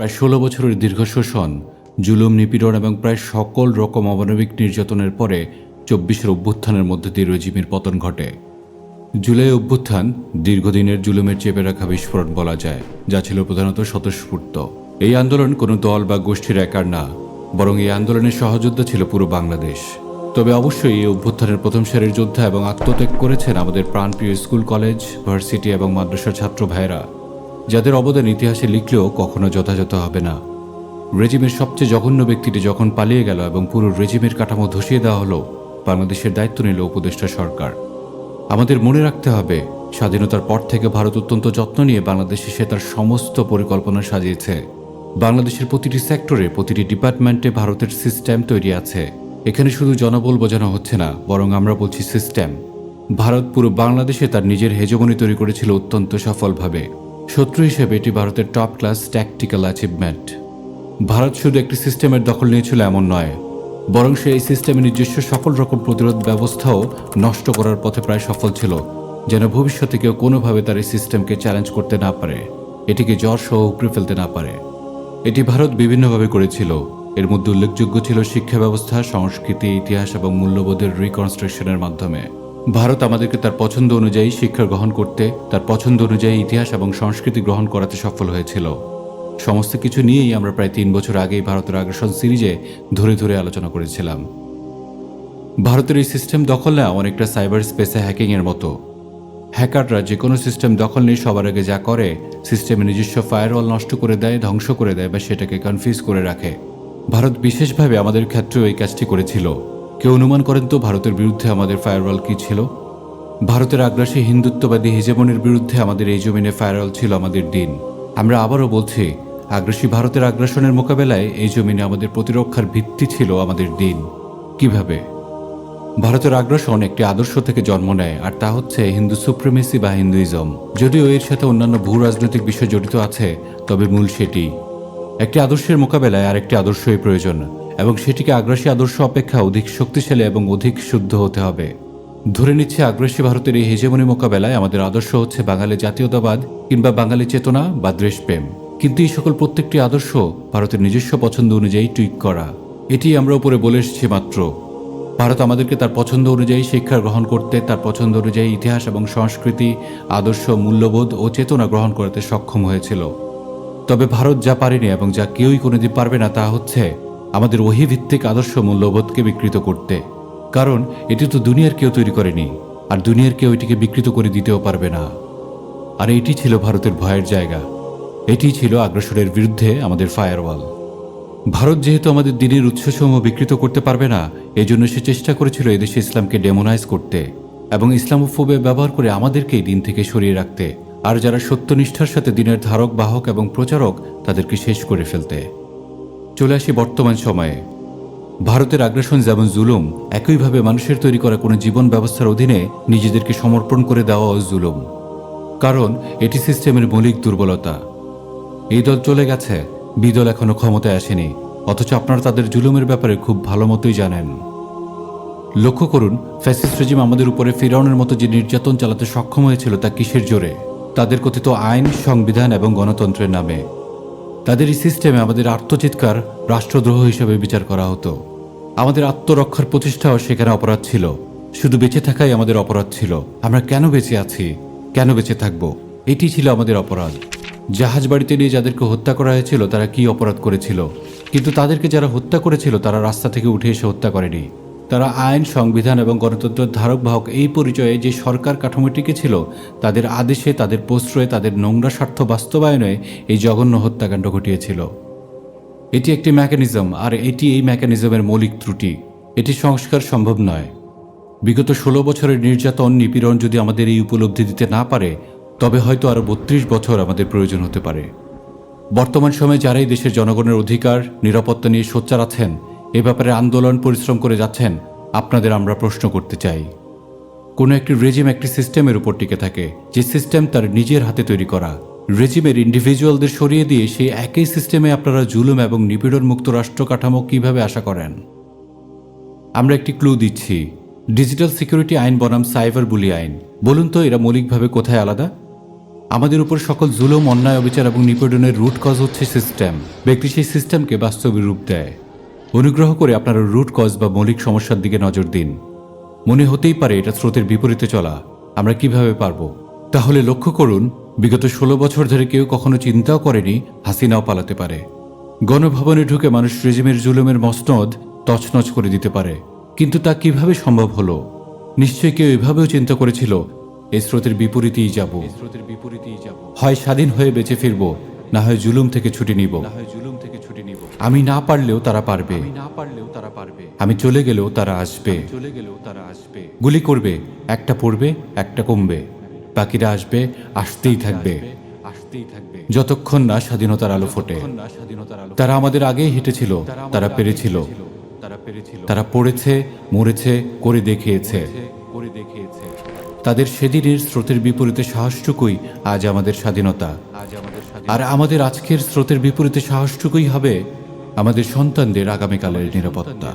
প্রায় ১৬ বছরের দীর্ঘ শোষণ, জুলুম, নিপীড়ন এবং প্রায় সকল রকম অমানবিক নির্যাতনের পরে ২৪-এর অভ্যুত্থানের মধ্য দিয়ে রেজিমের পতন ঘটে। জুলাই অভ্যুত্থান দীর্ঘদিনের জুলুমের চেপে রাখা বিস্ফোরণ বলা যায়, যা ছিল প্রধানত স্বতঃস্ফূর্ত। এই আন্দোলন কোনো দল বা গোষ্ঠীর একার না, বরং এই আন্দোলনের সহযোদ্ধা ছিল পুরো বাংলাদেশ। তবে অবশ্যই এই অভ্যুত্থানের প্রথম সারির যোদ্ধা এবং আত্মত্যাগ করেছেন আমাদের প্রাণপ্রিয় স্কুল, কলেজ, ভার্সিটি এবং মাদ্রাসার ছাত্র ভাইয়েরা, যাদের অবদান ইতিহাসে লিখলেও কখনো যথাযথ হবে না। রেজিমের সবচেয়ে জঘন্য ব্যক্তিটি যখন পালিয়ে গেল এবং পুরো রেজিমের কাঠামো ধসিয়ে দেওয়া হলো, বাংলাদেশের দায়িত্ব নিল উপদেষ্টা সরকার। আমাদের মনে রাখতে হবে, স্বাধীনতার পর থেকে ভারত অত্যন্ত যত্ন নিয়ে বাংলাদেশে সে তার সমস্ত পরিকল্পনা সাজিয়েছে। বাংলাদেশের প্রতিটি সেক্টরে, প্রতিটি ডিপার্টমেন্টে ভারতের সিস্টেম তৈরি আছে। এখানে শুধু জনবল বোঝানো হচ্ছে না, বরং আমরা বলছি সিস্টেম। ভারত পুরো বাংলাদেশে তার নিজের হেজমনি তৈরি করেছিল অত্যন্ত সফলভাবে। শত্রু হিসেবে এটি ভারতের top class tactical achievement. Bharat শুধু একটি সিস্টেমের দখল নিয়েছিল এমন নয়, বরং সে এই সিস্টেমের নিজস্ব সকল রকম প্রতিরোধ ব্যবস্থাও নষ্ট করার পথে প্রায় সফল ছিল, যেন ভবিষ্যতে কেউ কোনোভাবে তার এই সিস্টেমকে চ্যালেঞ্জ করতে না পারে, এটিকে জ্বর সহ উপড়ে ফেলতে না পারে। এটি ভারত বিভিন্নভাবে করেছিল। এর মধ্যে উল্লেখযোগ্য ছিল শিক্ষা ব্যবস্থা, সংস্কৃতি, ইতিহাস এবং মূল্যবোধের রিকনস্ট্রাকশনের মাধ্যমে। ভারত আমাদেরকে তার পছন্দ অনুযায়ী শিক্ষা গ্রহণ করতে, তার পছন্দ অনুযায়ী ইতিহাস এবং সংস্কৃতি গ্রহণ করাতে সফল হয়েছিল। সমস্ত কিছু নিয়েই আমরা প্রায় ৩ বছর আগেই ভারতের আগ্রাসন সিরিজে ধরে ধরে আলোচনা করেছিলাম। ভারতের এই সিস্টেম দখল নেওয়া অনেকটা সাইবার স্পেসে হ্যাকিংয়ের মতো। হ্যাকাররা যে কোনো সিস্টেম দখল নিয়ে সবার আগে যা করে, সিস্টেমের নিজস্ব ফায়ারওয়াল নষ্ট করে দেয়, ধ্বংস করে দেয় বা সেটাকে কনফিউজ করে রাখে। ভারত বিশেষভাবে আমাদের ক্ষেত্রেও এই কাজটি করেছিল। কেউ অনুমান করেন তো ভারতের বিরুদ্ধে আমাদের ফায়ারওয়াল কী ছিল? ভারতের আগ্রাসী হিন্দুত্ববাদী হেজেমনির বিরুদ্ধে আমাদের এই জমিনে ফায়ারওয়াল ছিল আমাদের দিন। আমরা আবারও বলছি, আগ্রাসী ভারতের আগ্রাসনের মোকাবেলায় এই জমিনে আমাদের প্রতিরক্ষার ভিত্তি ছিল আমাদের দিন। কিভাবে? ভারতের আগ্রাসন একটি আদর্শ থেকে জন্ম নেয়, আর তা হচ্ছে হিন্দু সুপ্রিমেসি বা হিন্দুইজম। যদিও এর সাথে অন্যান্য ভূ রাজনৈতিক বিষয় জড়িত আছে, তবে মূল সেটি। একটি আদর্শের মোকাবেলায় আরেকটি আদর্শই প্রয়োজন, এবং সেটিকে আগ্রাসী আদর্শ অপেক্ষা অধিক শক্তিশালী এবং অধিক শুদ্ধ হতে হবে। ধরে নিচ্ছে আগ্রাসী ভারতের এই হেজেমনি মোকাবেলায় আমাদের আদর্শ হচ্ছে বাঙালি জাতীয়তাবাদ কিংবা বাঙালি চেতনা বা দেশপ্রেম। কিন্তু এই সকল প্রত্যেকটি আদর্শ ভারতের নিজস্ব পছন্দ অনুযায়ী টুইক করা। এটি আমরা উপরে বলে এসেছি মাত্র। ভারত আমাদেরকে তার পছন্দ অনুযায়ী শিক্ষা গ্রহণ করতে, তার পছন্দ অনুযায়ী ইতিহাস এবং সংস্কৃতি, আদর্শ, মূল্যবোধ ও চেতনা গ্রহণ করতে সক্ষম হয়েছিল। তবে ভারত যা পারেনি এবং যা কেউই কোনোদিন পারবে না, তা হচ্ছে আমাদের ওহীভিত্তিক আদর্শ মূল্যবোধকে বিকৃত করতে। কারণ এটি তো দুনিয়ার কেউ তৈরি করেনি, আর দুনিয়ার কেউ এটিকে বিকৃত করে দিতেও পারবে না। আর এটি ছিল ভারতের ভয়ের জায়গা। এটি ছিল আগ্রাসনের বিরুদ্ধে আমাদের ফায়ারওয়াল। ভারত যেহেতু আমাদের দিনের উৎসসমূহ বিকৃত করতে পারবে না, এজন্য সে চেষ্টা করেছিল এদেশে ইসলামকে ডেমোনাইজ করতে এবং ইসলামোফোবিয়া ব্যবহার করে আমাদেরকে এই দিন থেকে সরিয়ে রাখতে, আর যারা সত্যনিষ্ঠার সাথে দিনের ধারক, বাহক এবং প্রচারক, তাদেরকে শেষ করে ফেলতে। চলে আসি বর্তমান সময়ে। ভারতের আগ্রাসন যেমন জুলুম, একইভাবে মানুষের তৈরি করা কোনো জীবন ব্যবস্থার অধীনে নিজেদেরকে সমর্পণ করে দেওয়াও জুলুম। কারণ এটি সিস্টেমের মৌলিক দুর্বলতা। এই দল চলে গেছে, বিদল এখনো ক্ষমতায় আসেনি, অথচ আপনারা তাদের জুলুমের ব্যাপারে খুব ভালো মতোই জানেন। লক্ষ্য করুন, ফ্যাসিস্ট রেজিম আমাদের উপরে ফিরাউনের মতো যে নির্যাতন চালাতে সক্ষম হয়েছিল, তা কিসের জোরে? তাদের কথিত আইন, সংবিধান এবং গণতন্ত্রের নামে। তাদের এই সিস্টেমে আমাদের আত্মচিৎকার রাষ্ট্রদ্রোহ হিসেবে বিচার করা হতো। আমাদের আত্মরক্ষার প্রতিষ্ঠাও সেখানে অপরাধ ছিল। শুধু বেঁচে থাকাই আমাদের অপরাধ ছিল। আমরা কেন বেঁচে আছি, কেন বেঁচে থাকব, এটি ছিল আমাদের অপরাধ। জাহাজ বাড়িতে নিয়ে যাদেরকে হত্যা করা হয়েছিল, তারা কি অপরাধ করেছিল? কিন্তু তাদেরকে যারা হত্যা করেছিল, তারা রাস্তা থেকে উঠে এসে হত্যা করেনি। তারা আইন, সংবিধান এবং গণতন্ত্রের ধারক বাহক এই পরিচয়ে যে সরকার কাঠামো টিকে ছিল, তাদের আদেশে, তাদের প্রশ্রয়ে, তাদের নোংরা স্বার্থ বাস্তবায়নে এই জঘন্য হত্যাকাণ্ড ঘটিয়েছিল। এটি একটি মেকানিজম, আর এটি এই মেকানিজমের মৌলিক ত্রুটি। এটি সংস্কার সম্ভব নয়। বিগত 16 বছরের নির্যাতন, নিপীড়ন যদি আমাদের এই উপলব্ধি দিতে না পারে, তবে হয়তো আরও 32 বছর আমাদের প্রয়োজন হতে পারে। বর্তমান সময়ে যারাই দেশের জনগণের অধিকার, নিরাপত্তা নিয়ে সোচ্চার আছেন, এ ব্যাপারে আন্দোলন পরিশ্রম করে যাচ্ছেন, আপনাদের আমরা প্রশ্ন করতে চাই। কোনো একটি রেজিম একটি সিস্টেমের উপর টিকে থাকে, যে সিস্টেম তার নিজের হাতে তৈরি করা। রেজিমের ইন্ডিভিজুয়ালদের সরিয়ে দিয়ে সেই একই সিস্টেমে আপনারা জুলুম এবং নিপীড়ন মুক্ত রাষ্ট্র কাঠামো কীভাবে আশা করেন? আমরা একটি ক্লু দিচ্ছি। ডিজিটাল সিকিউরিটি আইন বনাম সাইবার বুলি আইন। বলুন তো, এরা মৌলিকভাবে কোথায় আলাদা? আমাদের উপর সকল জুলুম, অন্যায়, অবিচার এবং নিপীড়নের রুট কজ হচ্ছে সিস্টেম। ব্যক্তি সেই সিস্টেমকে বাস্তবে রূপ দেয়। অনুগ্রহ করে আপনারা রুট কজ বা মৌলিক সমস্যার দিকে নজর দিন। মনে হতেই পারে এটা স্রোতের বিপরীতে চলা, আমরা কিভাবে পারব? তাহলে লক্ষ্য করুন, বিগত 16 বছর ধরে কেউ কখনো চিন্তাও করেনি হাসিনাও পালাতে পারে। গণভবনে ঢুকে মানুষ রেজিমের জুলুমের মসনদ তছনছ করে দিতে পারে, কিন্তু তা কিভাবে সম্ভব হলো? নিশ্চয়ই কেউ এভাবেও চিন্তা করেছিল এই স্রোতের বিপরীতেই যাব, হয় স্বাধীন হয়ে বেঁচে ফিরব, না হয় জুলুম থেকে ছুটি নিব। আমি না পারলেও তারা পারবে, আমি চলে গেলেও তারা আসবে। গুলি করবে, একটা পড়বে, একটা কমবে, বাকিরা আসবে, আসতেই থাকবে যতক্ষণ না স্বাধীনতার আলো ফোটে। তারা আমাদের আগেই হেঁটেছিল, তারা পেরেছিল, তারা পড়েছে, মরেছে, করে দেখিয়েছে। তাদের সেদিনের স্রোতের বিপরীতে সাহসটুকুই আজ আমাদের স্বাধীনতা। আর আমাদের আজকের স্রোতের বিপরীতে সাহসটুকুই হবে আমাদের সন্তানদের আগামীকালের নিরাপত্তা।